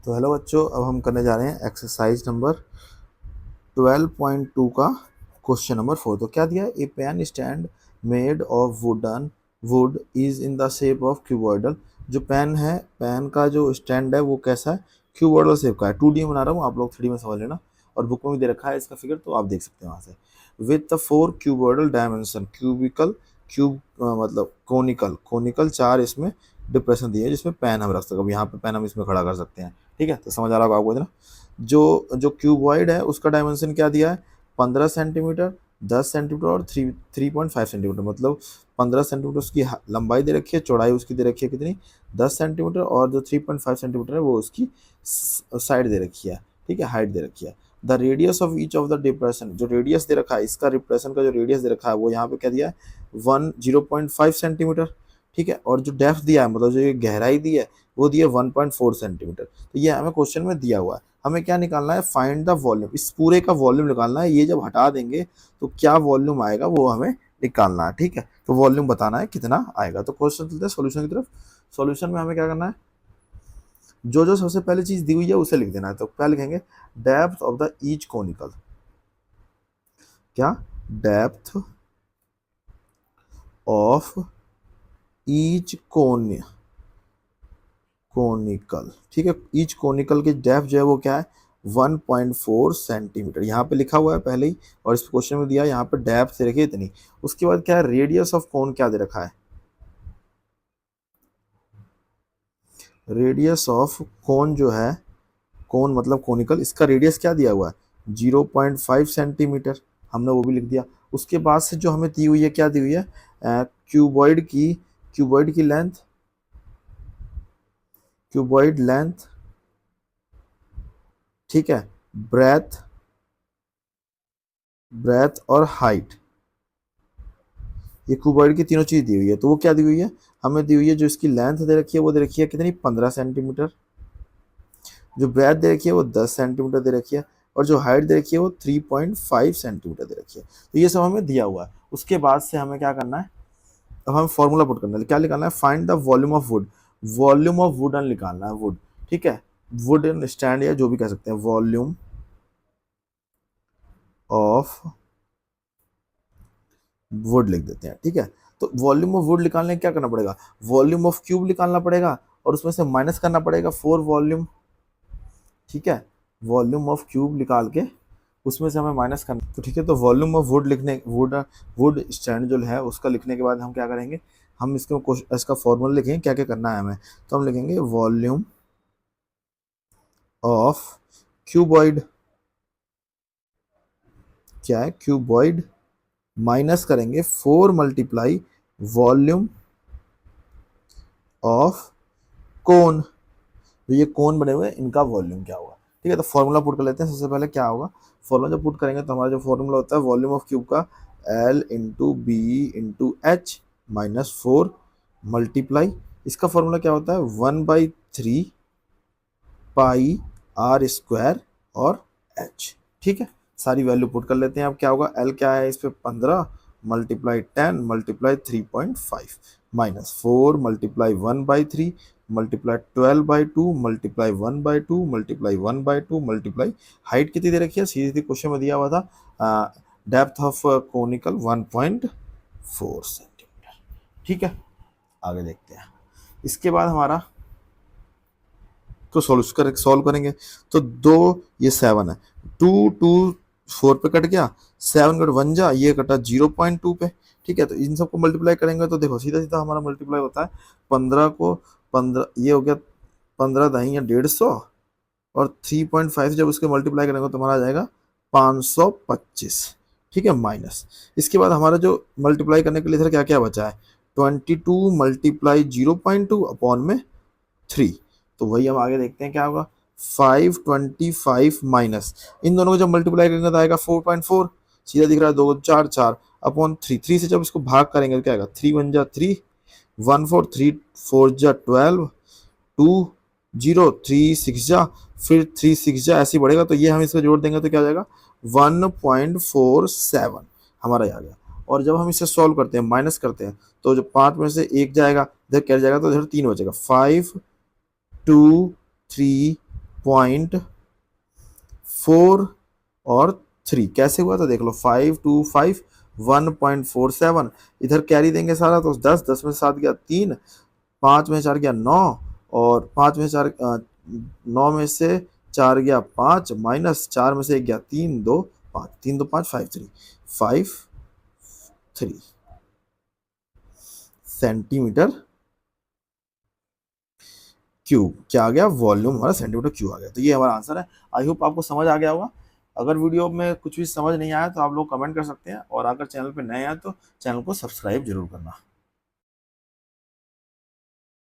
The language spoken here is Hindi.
तो हेलो बच्चों, अब हम करने जा रहे हैं एक्सरसाइज नंबर 12.2 का क्वेश्चन नंबर 4। तो क्या दिया है? A pen stand made of wood is in the shape of cuboidal. जो पेन है, पेन का जो स्टैंड है वो कैसा है? क्यूबॉइडल शेप का है। 2D बना रहा हूँ, आप लोग 3D में समझ लेना। और बुक में भी दे रखा है इसका फिगर, तो आप देख सकते हैं वहाँ से। With the 4 cuboidal dimension, cubical cube मतलब कोनिकल कोनिकल 4 इसमें डिप्रेशन दिए हैं जिसमें पेन हम रख सकते हैं। अब यहाँ पे पेन हम इसमें खड़ा कर सकते हैं। ठीक है, तो समझ आ रहा होगा आपको इतना। जो जो क्यूबॉइड है उसका डायमेंशन क्या दिया है? 15 सेंटीमीटर, 10 सेंटीमीटर और 3.5 सेंटीमीटर। मतलब 15 सेंटीमीटर उसकी लंबाई दे रखी है, चौड़ाई उसकी दे रखी है कितनी? 10 सेंटीमीटर। और जो 3.5 सेंटीमीटर है वो उसकी साइड दे रखी है। ठीक है, हाइट दे रखी है। The radius of each of the depression, जो रेडियस दे रखा है इसका, डिप्रेशन का जो रेडियस दे रखा है वो यहाँ पे क्या दिया है? 0.5 सेंटीमीटर। ठीक है, और जो डेप्थ दिया है, मतलब जो ये गहराई दी है वो दी है 1.4 सेंटीमीटर। तो ये हमें क्वेश्चन में दिया हुआ है। हमें क्या निकालना है? Find the volume. इस पूरे का वॉल्यूम निकालना है। ये जब हटा देंगे तो क्या वॉल्यूम आएगा वो हमें निकालना है। ठीक है, तो वॉल्यूम बताना है कितना आएगा। तो क्वेश्चन चलते हैं सॉल्यूशन की तरफ। सॉल्यूशन में हमें क्या करना है? जो जो सबसे पहले चीज दी हुई है उसे लिख देना है। तो क्या लिखेंगे? Depth of the each conical. क्या? Depth of each conical. ठीक है, ईच कोनिकल की डेप्थ जो है वो क्या है? 1.4 सेंटीमीटर। यहाँ पे लिखा हुआ है पहले ही, और इस क्वेश्चन में दिया है यहाँ पे डेप्थ से रखिए इतनी। उसके बाद क्या है? रेडियस ऑफ कोन क्या दे रखा है? रेडियस ऑफ कोन जो है, कोन मतलब कोनिकल, इसका रेडियस क्या दिया हुआ है? 0.5 सेंटीमीटर। हमने वो भी लिख दिया। उसके बाद से जो हमें दी हुई है, क्या दी हुई है? क्यूबॉइड की लेंथ, क्यूबॉइड लेंथ। ठीक है, ब्रेथ ब्रेथ और हाइट, ये क्यूबॉइड की तीनों चीज दी हुई है। तो वो क्या दी हुई है? हमें दी हुई है जो इसकी लेंथ दे रखी है वो दे रखी है कितनी? 15 सेंटीमीटर। जो ब्रेथ दे रखी है वो 10 सेंटीमीटर दे रखी है। और जो हाइट दे रखी है वो 3.5 सेंटीमीटर दे रखी है। तो ये सब हमें दिया हुआ है। उसके बाद से हमें क्या करना है? अब हमें फॉर्मूला पुट करना है। क्या निकालना है? Find the volume of would. Volume of wooden निकालना है, वुड। ठीक है, वुडन स्टैंड या जो भी कह सकते हैं। वॉल्यूम ऑफ वुड लिख देते हैं। ठीक है, तो वॉल्यूम ऑफ वुड निकालने क्या करना पड़ेगा? वॉल्यूम ऑफ क्यूब निकालना पड़ेगा, और उसमें से माइनस करना पड़ेगा 4 वॉल्यूम। ठीक है, वॉल्यूम ऑफ क्यूब निकाल के उसमें से हमें माइनस करना। तो ठीक है, तो वॉल्यूम ऑफ वुड लिखने, वुड स्टैंड जो है उसका लिखने के बाद हम क्या करेंगे? हम इसका फॉर्मूला लिखेंगे, क्या क्या करना है हमें। तो हम लिखेंगे वॉल्यूम ऑफ क्यूबॉइड। क्या है? क्यूबॉइड। माइनस करेंगे 4 मल्टीप्लाई वॉल्यूम ऑफ कोन। जो ये कोन बने हुए हैं इनका वॉल्यूम क्या होगा। ठीक है, तो फॉर्मूला पुट कर लेते हैं। सबसे पहले क्या होगा? फॉर्मूला जब पुट करेंगे तो हमारा जो फॉर्मूला होता है वॉल्यूम ऑफ क्यूब का, L into B into H minus 4 multiply, इसका फॉर्मूला क्या होता है? 1/3 पाई आर स्क्वायर और एच। ठीक है, सारी वैल्यू पुट कर लेते हैं। अब क्या होगा? L क्या है इस पे? 15 multiply 10 multiply 3.5 minus 4 multiply 1/3 multiply 12/2 multiply 1/2 multiply 1/2 multiply, height कितनी दे रखी है? सीधी क्वेश्चन में दिया हुआ था, डेप्थ ऑफ कोनिकल 1.4 सेंटीमीटर। ठीक है, आगे देखते हैं। इसके बाद हमारा तो सॉल्व करेंगे। तो दो, ये 7 है, 2 2 4 पे कट गया, 7 कट 1 जा, ये कटा 0.2 पे। ठीक है, तो इन सबको मल्टीप्लाई करेंगे तो देखो सीधा सीधा हमारा मल्टीप्लाई होता है। 15 को 15, ये हो गया 15 दही या 150, और 3.5 से जब उसके मल्टीप्लाई करेंगे तो हमारा आ जाएगा 525। ठीक है, माइनस। इसके बाद हमारा जो मल्टीप्लाई करने के लिए क्या क्या बचा है? 22 मल्टीप्लाई 0.2 अपॉन में 3। तो वही हम आगे देखते हैं क्या होगा। 525 माइनस, इन दोनों को जब मल्टीप्लाई करेंगे तो आएगा 4.4। सीधा दिख रहा है, 2 4 4 अपॉन 3। 3 से जब इसको भाग करेंगे तो क्या आएगा? 3 1 जा 3, 1 4 3 4 जा 12, 2 0 3 6 जा, फिर 3 6 जा, ऐसे ही बढ़ेगा। तो ये हम इसको जोड़ देंगे तो क्या आ जाएगा? 1.47 हमारा आ गया। और जब हम इसे सॉल्व करते हैं, माइनस करते हैं, तो जो 5 में से 1 जाएगा, इधर क्या जाएगा? तो इधर 3 बचेगा। 5 2 3 0.4 और 3 कैसे हुआ तो देख लो 5 2 5 1.47 इधर कैरी देंगे सारा तो 10 10 में 7 गया 3 5 में 4 गया 9 और 5 में 4 9 में से 4 गया 5 माइनस 4 में से 1 गया 3 2 5 3 2 5 5 3 सेंटीमीटर क्यूब क्या आ गया वॉल्यूम हमारा सेंटीमीटर क्यूब आ गया। तो ये हमारा आंसर है। आई होप आपको समझ आ गया होगा। अगर वीडियो में कुछ भी समझ नहीं आया तो आप लोग कमेंट कर सकते हैं और अगर चैनल पे नए हैं तो चैनल को सब्सक्राइब जरूर करना।